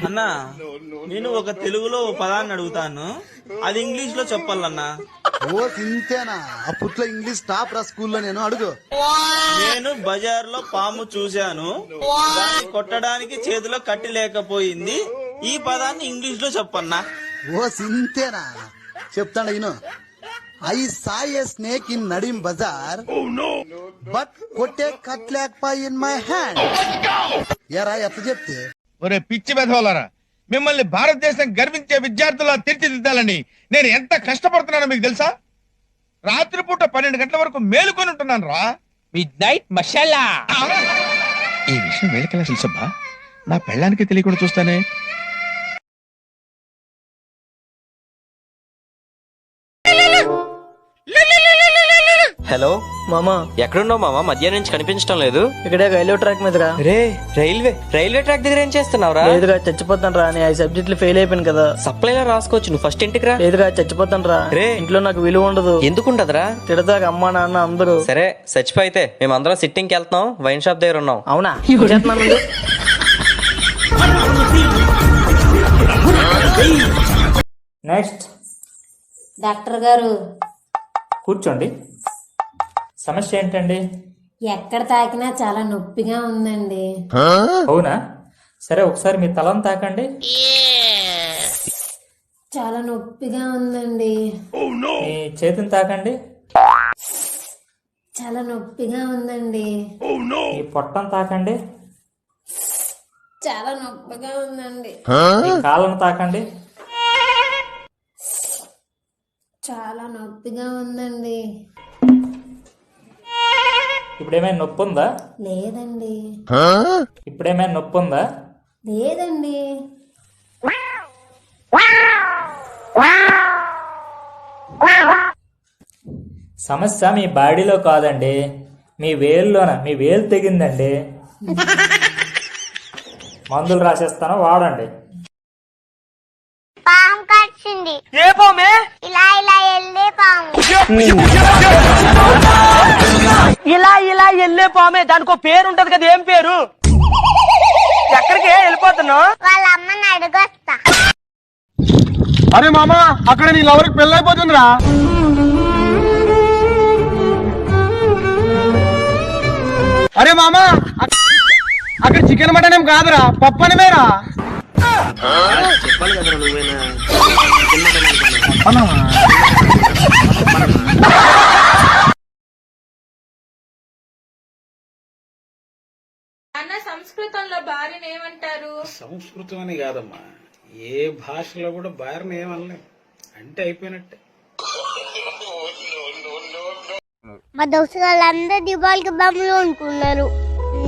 అన్నా నేను ఒక తెలుగులో ఓ పదాన్ని అడుగుతాను, అది ఇంగ్లీష్ లో చెప్పాలన్నా. ఓ సింతేనా? అప్పట్లో ఇంగ్లీష్ టాప్ రా స్కూల్లో. నేను అడుగు. నేను బజార్లో పాము చూశాను, దాన్ని కొట్టడానికి చేతిలో కట్టి లేకపోయింది. ఈ పదాన్ని ఇంగ్లీష్ లో చెప్పన్నా. ఓ సింతేనా? చెప్తాను ఇను. I saw a snake in నడిం బజార్ బట్ కొట్టే కట్ లేకపోయి ఇన్ మై హ్యాండ్. ఏరా ఎట్లా చెప్తే? ఒరే పిచ్చి బెదవాలరా, మిమ్మల్ని భారతదేశం గర్వించే విద్యార్థులా తీర్చిదిద్దాలని నేను ఎంత కష్టపడుతున్నానో మీకు తెలుసా? రాత్రిపూట 12 గంటల వరకు మేలుకొని ఉంటున్నాను రా. Mid night masala. ఈ విషయం వీళ్ళకెలా తెలుసబ్బా? నా పెళ్ళానికి తెలియకుండా చూస్తానే. హలో మామా, ఎక్కడున్నావు మామా? మధ్యాహ్నం నుంచి కనిపించడం లేదు. ఇక్కడే రైల్వే ట్రాక్ మీదరా. రే రైల్వే ట్రాక్ దగ్గర ఏం చేస్తున్నావురా? లేదుగా చచ్చిపోతాను రా. నేను 5 సబ్జెక్టులు ఫెయిల్ అయిపోయాను కదా. సప్లైలో రాసుకోవచ్చు, నువ్వు ఫస్ట్ ఇంటికి రా. లేదుగా చచ్చిపోతాను రా. రే. ఇంట్లో నాకు విలువ ఉండదు. ఎందుకుంటదిరా? తిడతాక అమ్మా నాన్న అందరూ. సరే చచ్చిపోయితే మేము అందరం సిట్టింగ్ కి వెళ్తాం, వైన్ షాప్ దగ్గర ఉన్నాం. అవునా? చేస్తున్నాను. నెక్స్ట్. డాక్టర్ గారు కూర్చోండి. సమస్య ఏంటండి? ఎక్కడ తాకినా చాలా నొప్పిగా ఉందండి. అవునా? సరే ఒకసారి మీ తలను తాకండి. చాలా నొప్పిగా ఉందండి. మీ చేతిని తాకండి. చాలా నొప్పిగా ఉందండి. మీ పొట్టను తాకండి. చాలా నొప్పిగా ఉందండి. మీ కాళ్ళను తాకండి. చాలా నొప్పిగా ఉందండి. ఇప్పుడేమైనా నొప్పి ఉందా? లేదండి. ఇప్పుడేమైనా నొప్పి ఉందా? లేదండి. సమస్య మీ బాడీలో కాదండి, మీ వేలులోన. మీ వేలు తెగిందండి. మందులు రాసేస్తాను, వాడండి. పాము కరిచింది. ఏ పామే? ఇలా ఇలా వెళ్ళే పాము. ఇలా వెళ్ళే పామే. దానికో పేరు ఉంటది కదా, ఏం పేరు? ఎక్కడికి వెళ్ళిపోతున్నావు? వాళ్ళ అమ్మని అడుగొస్తా. అరే మామా, అక్కడ నీ లవర్కి పెళ్ళైపోతుందిరా. అరే మామా, అక్కడ చికెన్ మటన్ ఏం కాదురా, పప్పు అనిమేరా. చెప్పాలి కదరా నువ్వేనా? అన్న, సంస్కృతంలో భార్యను ఏమంటారు? సంస్కృతం అని కాదమ్మా, ఏ భాషలో కూడా భార్యను ఏమనలేం, అంటే అయిపోయినట్టే. మా దోస్తు వాళ్ళందరూ దీపావళికి బాంబులు కొనుక్కున్నారు.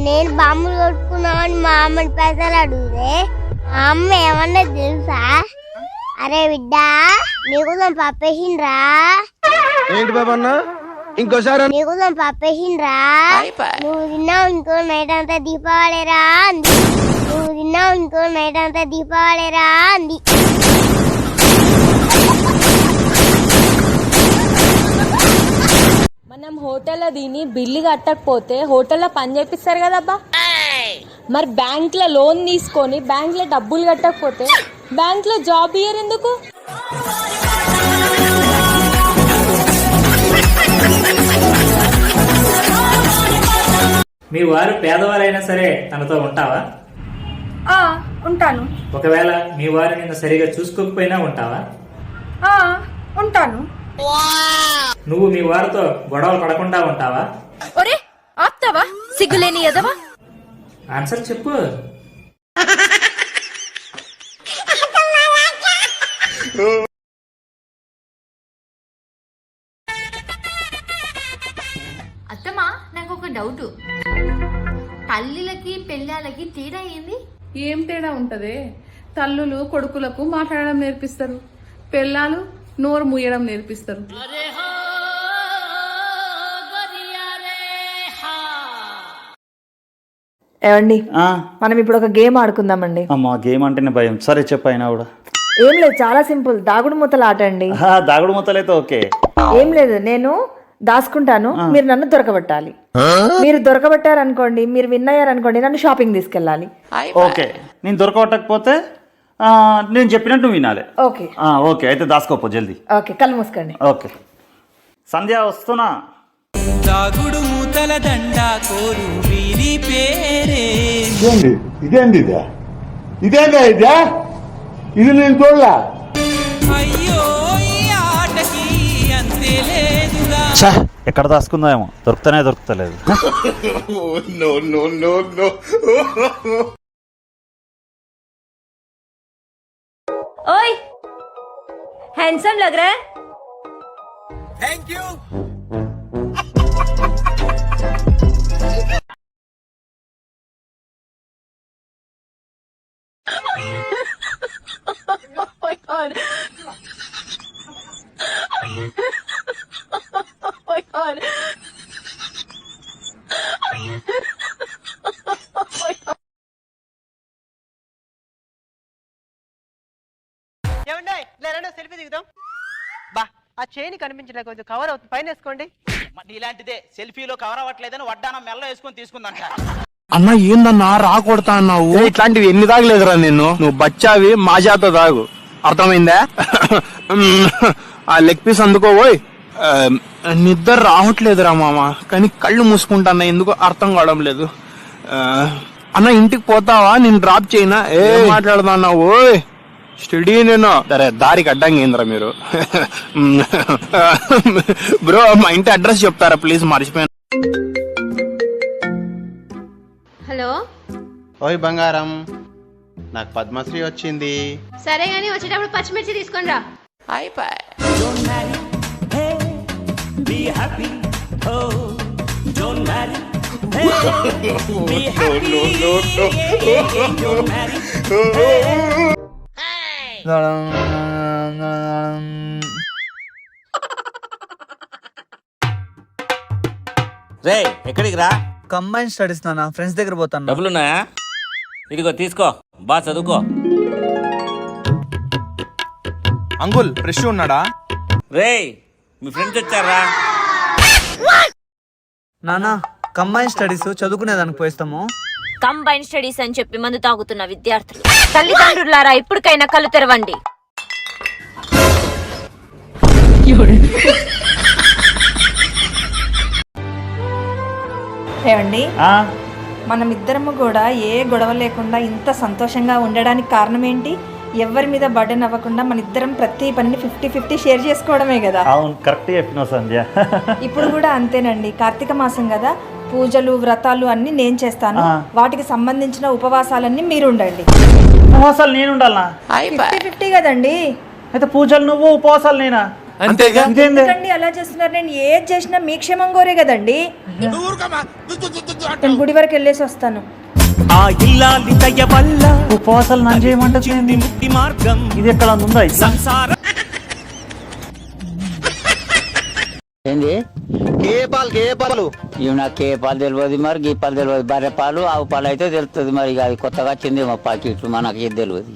నేను బాంబులు కొట్టుకున్నామని మా అమ్మని పైసలు అడిగితే మా అమ్మ ఏమన్నా తెలుసా? అరే బిడ్డ, నీకోసం పప్పేసిండ్రా. ఏంటి బాబన్నా, ఇంకోసారి నీకోసం పప్పేసిండ్రా. నువ్వు తిన్నావు ఇంకో నైట్ అంతా దీపావళిరా అంది. నువ్వు తిన్నావు ఇంకో నైట్ అంతా దీపావళిరా అంది. మనం హోటల్లో దీని బిల్లు కట్టకపోతే హోటల్లో పని చేపిస్తారు కదబ్బా. మరి బ్యాంక్ లో లోన్ తీసుకొని బ్యాంక్ లో డబ్బులు కట్టకపోతే బ్యాంక్ లో జాబ్ ఇయ్యరు ఎందుకు? మీ వారు పేదవారైనా సరే తనతో ఉంటావా? ఉంటాను. ఒకవేళ మీ వారు నిన్ను సరిగా చూసుకోకపోయినా ఉంటావా? ఉంటాను. నువ్వు మీ వారితో గొడవలు పడకుండా ఉంటావా? ఒరే ఆప్తావా, సిగ్గులేని ఎదవా. ఆన్సర్ చెప్పు. అత్తమ్మా, నాకు ఒక డౌట్. తల్లిలకి పెళ్ళాలకి తేడా ఏంది? ఏం తేడా ఉంటదే? తల్లులు కొడుకులకు మాట్లాడడం నేర్పిస్తారు, పెళ్ళాలు నోరు మూయడం నేర్పిస్తారు. ఏమండి, మనం ఇప్పుడు ఒక గేమ్ ఆడుకుందామండి. అమ్మా, గేమ్ అంటేనే భయం. సరే చెప్పు. అయినా కూడా ఏం లేదు, చాలా సింపుల్. దాగుడు మూతలు ఆట అండి. దాగుడు మూతలైతే ఓకే. ఏం లేదు, నేను దాచుకుంటాను, మీరు నన్ను దొరకబట్టాలి. మీరు దొరకబట్టారనుకోండి, మీరు విన్ అయ్యారనుకోండి, నన్ను షాపింగ్ తీసుకెళ్ళాలి. ఓకే. నేను దొరకబట్టకపోతే నేను చెప్పినట్టు నువ్వు వినాలి. ఓకే ఓకే అయితే దాసుకోపో జల్దీ. ఓకే కళ్ళు మూసుకోండి. ఓకే సంధ్య వస్తున్నా. దాగుడు మూతల దండ కోరు వీరి పేరే. ఇదేంది ఇది నేను చూడలా. అయ్యో ఈ ఆటకి అంతే లేదుగా. ఎక్కడ దాసుకుందామో దొరుకుతలేదు. ఓయ్ హ్యాండ్సమ్ లగ్ రా. Thank you. సెల్ఫీ దిగుదాం. బా ఆ చైన్ కనిపించలే, కొంచెం కవర్ అవుతుంది, పైన వేసుకోండి. ఇలాంటిదే సెల్ఫీలో కవర్ అవ్వట్లేదని వడ్డానం మెల్ల వేసుకొని తీసుకుందంట. అన్న ఏందన్నా రాకొడతా అన్నావు? ఇట్లాంటివి ఎన్ని తాగలేదురా నిన్ను. నువ్వు బచ్చావి మా చేత తాగు, అర్థమైందా? ఆ లెగ్ పీస్ అందుకోబోయ్. నిద్ర రావట్లేదురా మామ, కానీ కళ్ళు మూసుకుంటాన్నా, ఎందుకో అర్థం కావడం లేదు. అన్న ఇంటికి పోతావా? నేను డ్రాప్ చేయనా? ఏ మాట్లాడుతున్నావు? స్టడీ నేను సరే దారికి అడ్డంగా ఏందిరా మీరు. బ్రో మా ఇంటి అడ్రస్ చెప్తారా ప్లీజ్, మర్చిపోయాను. హలో ఓయ్ బంగారం, నాకు పద్మశ్రీ వచ్చింది. సరే గానీ వచ్చేటప్పుడు పచ్చిమిర్చి తీసుకొని రా. రే ఎక్కడికి రా? కంబైన్ స్టడీస్ నాన్న, ఫ్రెండ్స్ దగ్గర పోతాను. డబ్బులున్నాయా? ఇదిగో తీసుకో, బా చదువుకో. అంకుల్ ఫ్రెష్ ఉన్నాడా? రే మీ ఫ్రెండ్స్ వచ్చారా? నానా కంబైన్ స్టడీస్ చదువుకునేదానికి పోయిస్తాము. కంబైన్ స్టడీస్ అని చెప్పి మందు తాగుతున్న విద్యార్థులు, తల్లిదండ్రులారా ఇప్పటికైనా కళ్ళు తెరవండి. ఏమండి, మనమిద్దరము కూడా ఏ గొడవ లేకుండా ఇంత సంతోషంగా ఉండడానికి కారణం ఏంటి? ఎవరి మీద బర్డెన్ అవ్వకుండా మన ఇద్దరం ప్రతి పనిని 50-50 షేర్ చేసుకోవడమే కదా. అవును కరెక్ట్ చెప్పినావు సంధ్య. ఇప్పుడు కూడా అంతేనండి, కార్తీక మాసం కదా, పూజలు వ్రతాలు అన్ని నేను చేస్తాను, వాటికి సంబంధించిన ఉపవాసాలన్నీ మీరు ఉండండి. ఉపవాసాలు నేను ఉండాలనా? 50-50 కదండి. అయితే పూజలు నువ్వు, ఉపవాసాలు నేనా? అంతేగా. ఎందుకండి అలా చేస్తున్నారు? నేను ఏది చేసినా మీ క్షేమం కోరే కదండి. నేను గుడి వరకు వెళ్ళేసి వస్తాను. ఆ ఇల్లాలి దయ వల్ల ఉపవాసాలు నన్ను చేయమంటుంది. ముక్తి మార్గం ఇది ఎక్కడ ఉందా? సంసార ఏంది కేపాలు ఇవి నాకు కేపాలు తెలియదు, మరి గీపాలు తెలియదు. బర్రె పాలు ఆవు పాలు అయితే తెలుస్తుంది, మరి అది కొత్తగా వచ్చిందేమో పాకెట్లు, మనకి ఏది తెలియదు.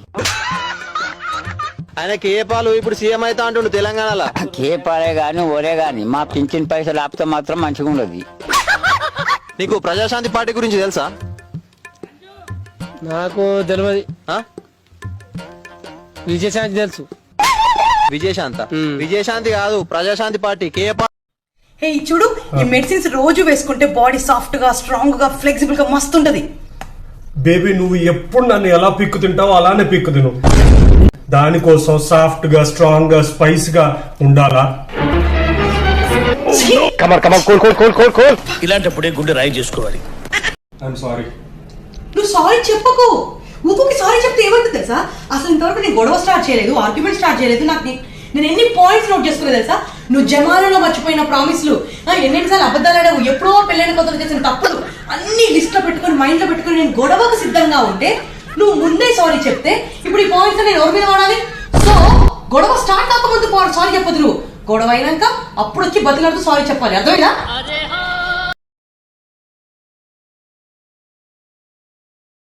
ఆయన కేపాలు ఇప్పుడు సీఎం అయితే అంటుండు తెలంగాణలో. కేపాలే గాని ఓరే గాని మా పింఛన్ పైసలు ఆపితే మాత్రం మంచిగా ఉండదు. నీకు ప్రజాశాంతి పార్టీ గురించి తెలుసా? నాకు తెలియదు. విజయశాంతి తెలుసు. విజయశాంతి కాదు, ప్రజాశాంతి పార్టీ. హే చూడు, ఈ మెడిసిన్స్ రోజు వేసుకుంటే బాడీ సాఫ్ట్ గా, స్ట్రాంగ్ గా, ఫ్లెక్సిబుల్ గా మస్తు ఉంటది. బేబీ నువ్వు ఎప్పుడు నన్ను ఎలా పిక్కు తింటావో అలానే పిక్కు తిను. దానికోసం సాఫ్ట్ గా, స్ట్రాంగ్ గా, స్పైస్ గా ఉండాలా? ఇలాంటప్పుడే గుండె రాయి చేసుకోవాలి. I'm sorry. నువ్వు సారీ చెప్పకు, ఊరికి సారీ చెప్తే ఏమవుతుంది తెలుసా? అసలు ఇంతవరకు నేను గొడవ స్టార్ట్ చేయలేదు, ఆర్గ్యుమెంట్ స్టార్ట్ చేయలేదు. నేను ఎన్ని పాయింట్స్ నోట్ చేసుకున్నా తెలుసా? నువ్వు జమానాలో మర్చిపోయిన ప్రామిస్లు, ఎన్నిసార్లు అబద్ధాలు ఆడావు, ఎప్పుడో పెళ్ళైన కొత్తలు చేసిన తప్పులు అన్ని లిస్ట్ లో పెట్టుకుని, మైండ్ లో పెట్టుకుని నేను గొడవకు సిద్ధంగా ఉంటే నువ్వు ముందే సారీ చెప్తే ఇప్పుడు ఈ పాయింట్స్ నేను ఎవరి మీద వాడాలి? సో గొడవ స్టార్ట్ కాకముందు సారీ చెప్పదు, నువ్వు గొడవ అయినాక అప్పుడు వచ్చి బతిలాడుతూ సారీ చెప్పాలి. అర్థమైనా?